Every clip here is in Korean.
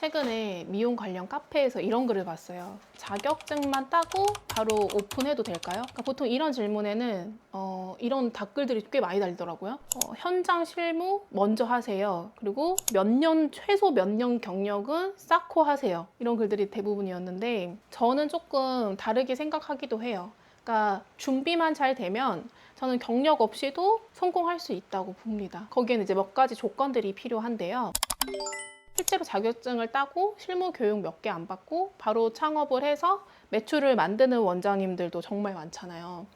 최근에 미용 관련 카페에서 이런 글을 봤어요. 자격증만 따고 바로 오픈해도 될까요? 그러니까 보통 이런 질문에는 이런 답글들이 꽤 많이 달리더라고요. 현장 실무 먼저 하세요. 그리고 최소 몇 년 경력은 쌓고 하세요. 이런 글들이 대부분이었는데 저는 조금 다르게 생각하기도 해요. 그러니까 준비만 잘 되면 저는 경력 없이도 성공할 수 있다고 봅니다. 거기에는 이제 몇 가지 조건들이 필요한데요. 실제로 자격증을 따고 실무 교육 몇 개 안 받고 바로 창업을 해서 매출을 만드는 원장님들도 정말 많잖아요.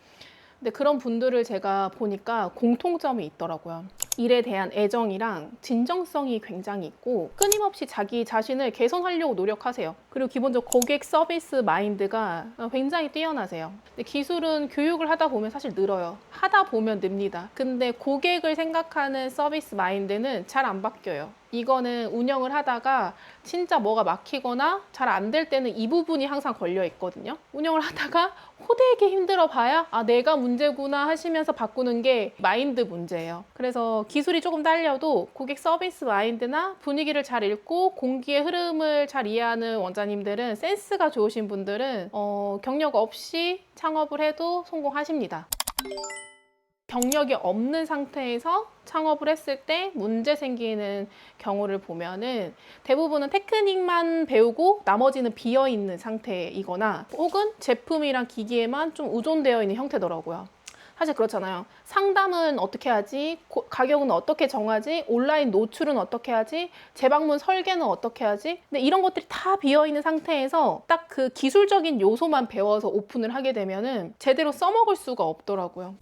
근데 그런 분들을 제가 보니까 공통점이 있더라고요. 일에 대한 애정이랑 진정성이 굉장히 있고 끊임없이 자기 자신을 개선하려고 노력하세요. 그리고 기본적으로 고객 서비스 마인드가 굉장히 뛰어나세요. 근데 기술은 교육을 하다 보면 사실 늘어요. 하다 보면 늡니다. 근데 고객을 생각하는 서비스 마인드는 잘 안 바뀌어요. 이거는 운영을 하다가 진짜 뭐가 막히거나 잘 안 될 때는 이 부분이 항상 걸려 있거든요. 운영을 하다가 호되게 힘들어 봐야 내가 문제구나 하시면서 바꾸는 게 마인드 문제예요. 그래서 기술이 조금 딸려도 고객 서비스 마인드나 분위기를 잘 읽고 공기의 흐름을 잘 이해하는 원장님들은, 센스가 좋으신 분들은 경력 없이 창업을 해도 성공하십니다. 경력이 없는 상태에서 창업을 했을 때 문제 생기는 경우를 보면은 대부분은 테크닉만 배우고 나머지는 비어있는 상태이거나 혹은 제품이랑 기기에만 좀 의존되어 있는 형태더라고요. 사실 그렇잖아요. 상담은 어떻게 하지? 가격은 어떻게 정하지? 온라인 노출은 어떻게 하지? 재방문 설계는 어떻게 하지? 근데 이런 것들이 다 비어있는 상태에서 딱 그 기술적인 요소만 배워서 오픈을 하게 되면은 제대로 써먹을 수가 없더라고요.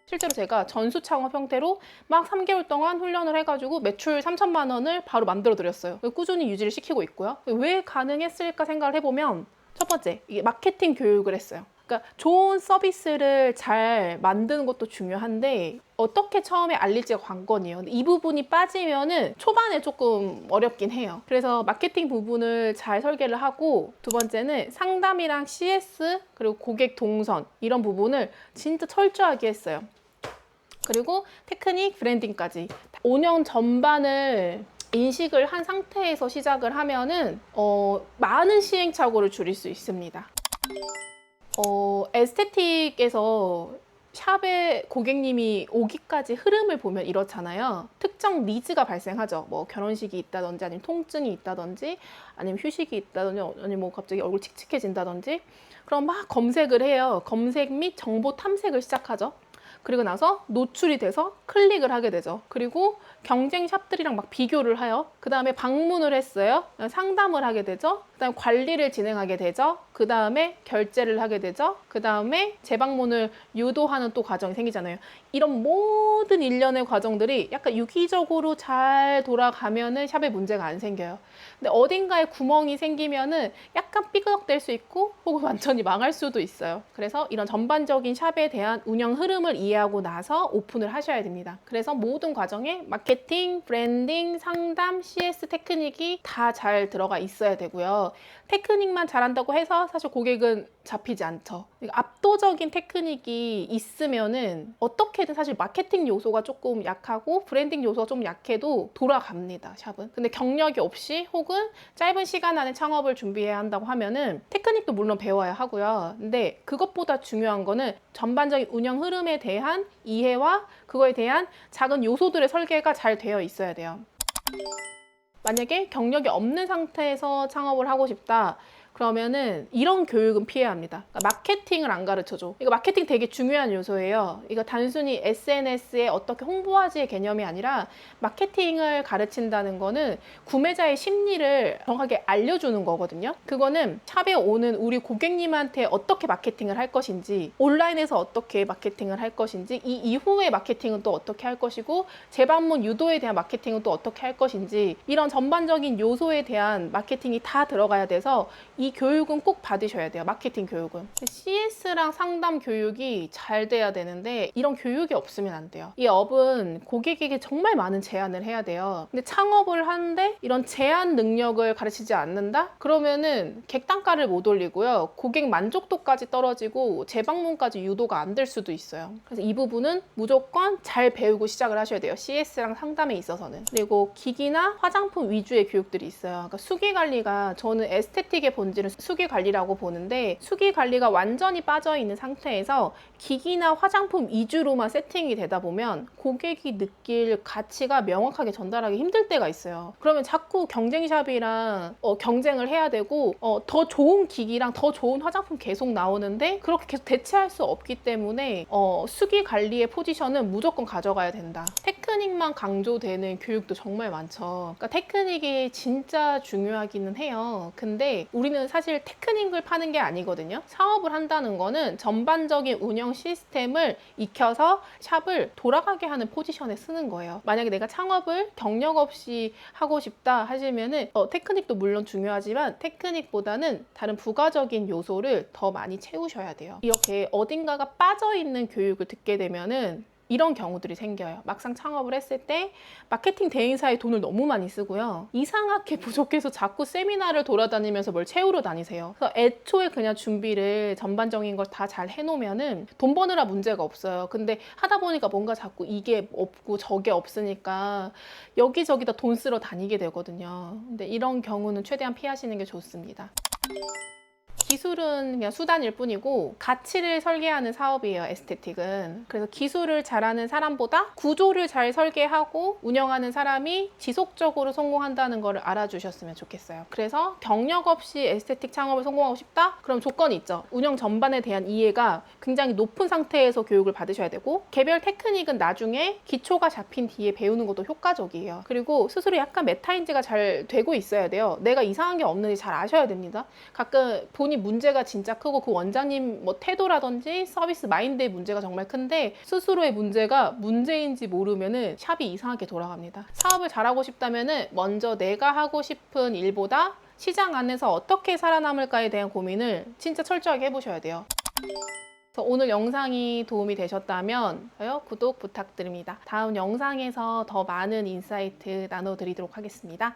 실제로 제가 전수 창업 형태로 막 3개월 동안 훈련을 해가지고 매출 3천만 원을 바로 만들어 드렸어요. 꾸준히 유지를 시키고 있고요. 왜 가능했을까 생각을 해보면 첫 번째, 이게 마케팅 교육을 했어요. 그러니까 좋은 서비스를 잘 만드는 것도 중요한데 어떻게 처음에 알릴지가 관건이에요. 근데 이 부분이 빠지면은 초반에 조금 어렵긴 해요. 그래서 마케팅 부분을 잘 설계를 하고, 두 번째는 상담이랑 CS 그리고 고객 동선 이런 부분을 진짜 철저하게 했어요. 그리고 테크닉, 브랜딩까지 5년 전반을 인식을 한 상태에서 시작을 하면은 많은 시행착오를 줄일 수 있습니다. 에스테틱에서 샵에 고객님이 오기까지 흐름을 보면 이렇잖아요. 특정 니즈가 발생하죠. 뭐 결혼식이 있다든지, 아니면 통증이 있다든지, 아니면 휴식이 있다든지, 아니면 뭐 갑자기 얼굴 칙칙해진다든지. 그럼 막 검색을 해요. 검색 및 정보 탐색을 시작하죠. 그리고 나서 노출이 돼서 클릭을 하게 되죠. 그리고 경쟁 샵들이랑 막 비교를 해요. 그 다음에 방문을 했어요. 상담을 하게 되죠. 그 다음에 관리를 진행하게 되죠. 그 다음에 결제를 하게 되죠. 그 다음에 재방문을 유도하는 또 과정이 생기잖아요. 이런 모든 일련의 과정들이 약간 유기적으로 잘 돌아가면은 샵에 문제가 안 생겨요. 근데 어딘가에 구멍이 생기면은 약간 삐그덕될 수 있고 혹은 완전히 망할 수도 있어요. 그래서 이런 전반적인 샵에 대한 운영 흐름을 이해하고 나서 오픈을 하셔야 됩니다. 그래서 모든 과정에 마케팅, 브랜딩, 상담, CS 테크닉이 다 잘 들어가 있어야 되고요. 테크닉만 잘한다고 해서 사실 고객은 잡히지 않죠. 압도적인 테크닉이 있으면은 어떻게든 사실 마케팅 요소가 조금 약하고 브랜딩 요소가 좀 약해도 돌아갑니다, 샵은. 근데 경력이 없이 혹은 짧은 시간 안에 창업을 준비해야 한다고 하면은 테크닉도 물론 배워야 하고요. 근데 그것보다 중요한 거는 전반적인 운영 흐름에 대한 이해와 그거에 대한 작은 요소들의 설계가 잘 되어 있어야 돼요. 만약에 경력이 없는 상태에서 창업을 하고 싶다. 그러면은 이런 교육은 피해야 합니다. 그러니까 마케팅을 안 가르쳐줘. 이거 마케팅 되게 중요한 요소예요. 이거 단순히 SNS에 어떻게 홍보하지의 개념이 아니라 마케팅을 가르친다는 거는 구매자의 심리를 정확하게 알려주는 거거든요. 그거는 샵에 오는 우리 고객님한테 어떻게 마케팅을 할 것인지, 온라인에서 어떻게 마케팅을 할 것인지, 이 이후의 마케팅은 또 어떻게 할 것이고, 재방문 유도에 대한 마케팅은 또 어떻게 할 것인지, 이런 전반적인 요소에 대한 마케팅이 다 들어가야 돼서 이 교육은 꼭 받으셔야 돼요. 마케팅 교육은. CS랑 상담 교육이 잘 돼야 되는데 이런 교육이 없으면 안 돼요. 이 업은 고객에게 정말 많은 제안을 해야 돼요. 근데 창업을 하는데 이런 제안 능력을 가르치지 않는다? 그러면은 객단가를 못 올리고요. 고객 만족도까지 떨어지고 재방문까지 유도가 안 될 수도 있어요. 그래서 이 부분은 무조건 잘 배우고 시작을 하셔야 돼요. CS랑 상담에 있어서는. 그리고 기기나 화장품 위주의 교육들이 있어요. 그러니까 수기 관리가, 저는 에스테틱의 본질은 수기 관리라고 보는데, 수기 관리가 완전히 빠져 있는 상태에서 기기나 화장품 위주로만 세팅이 되다 보면 고객이 느낄 가치가 명확하게 전달하기 힘들 때가 있어요. 그러면 자꾸 경쟁샵이랑 경쟁을 해야 되고 더 좋은 기기랑 더 좋은 화장품 계속 나오는데 그렇게 계속 대체할 수 없기 때문에 수기 관리의 포지션은 무조건 가져가야 된다. 테크닉만 강조되는 교육도 정말 많죠. 그러니까 테크닉이 진짜 중요하기는 해요. 근데 우리는 사실 테크닉을 파는 게 아니거든요. 사업을 한다는 거는 전반적인 운영 시스템을 익혀서 샵을 돌아가게 하는 포지션에 쓰는 거예요. 만약에 내가 창업을 경력 없이 하고 싶다 하시면은 테크닉도 물론 중요하지만 테크닉보다는 다른 부가적인 요소를 더 많이 채우셔야 돼요. 이렇게 어딘가가 빠져있는 교육을 듣게 되면은 이런 경우들이 생겨요. 막상 창업을 했을 때 마케팅 대행사에 돈을 너무 많이 쓰고요. 이상하게 부족해서 자꾸 세미나를 돌아다니면서 뭘 채우러 다니세요. 그래서 애초에 그냥 준비를 전반적인 걸 다 잘 해놓으면은 돈 버느라 문제가 없어요. 근데 하다 보니까 뭔가 자꾸 이게 없고 저게 없으니까 여기저기다 돈 쓰러 다니게 되거든요. 근데 이런 경우는 최대한 피하시는 게 좋습니다. 기술은 그냥 수단일 뿐이고 가치를 설계하는 사업이에요, 에스테틱은. 그래서 기술을 잘하는 사람보다 구조를 잘 설계하고 운영하는 사람이 지속적으로 성공한다는 걸 알아주셨으면 좋겠어요. 그래서 경력 없이 에스테틱 창업을 성공하고 싶다? 그럼 조건이 있죠. 운영 전반에 대한 이해가 굉장히 높은 상태에서 교육을 받으셔야 되고, 개별 테크닉은 나중에 기초가 잡힌 뒤에 배우는 것도 효과적이에요. 그리고 스스로 약간 메타인지가 잘 되고 있어야 돼요. 내가 이상한 게 없는지 잘 아셔야 됩니다. 가끔 본인 문제가 진짜 크고 그 원장님 태도라든지 서비스 마인드의 문제가 정말 큰데 스스로의 문제가 문제인지 모르면은 샵이 이상하게 돌아갑니다. 사업을 잘하고 싶다면은 먼저 내가 하고 싶은 일보다 시장 안에서 어떻게 살아남을까에 대한 고민을 진짜 철저하게 해보셔야 돼요. 그래서 오늘 영상이 도움이 되셨다면 구독 부탁드립니다. 다음 영상에서 더 많은 인사이트 나눠드리도록 하겠습니다.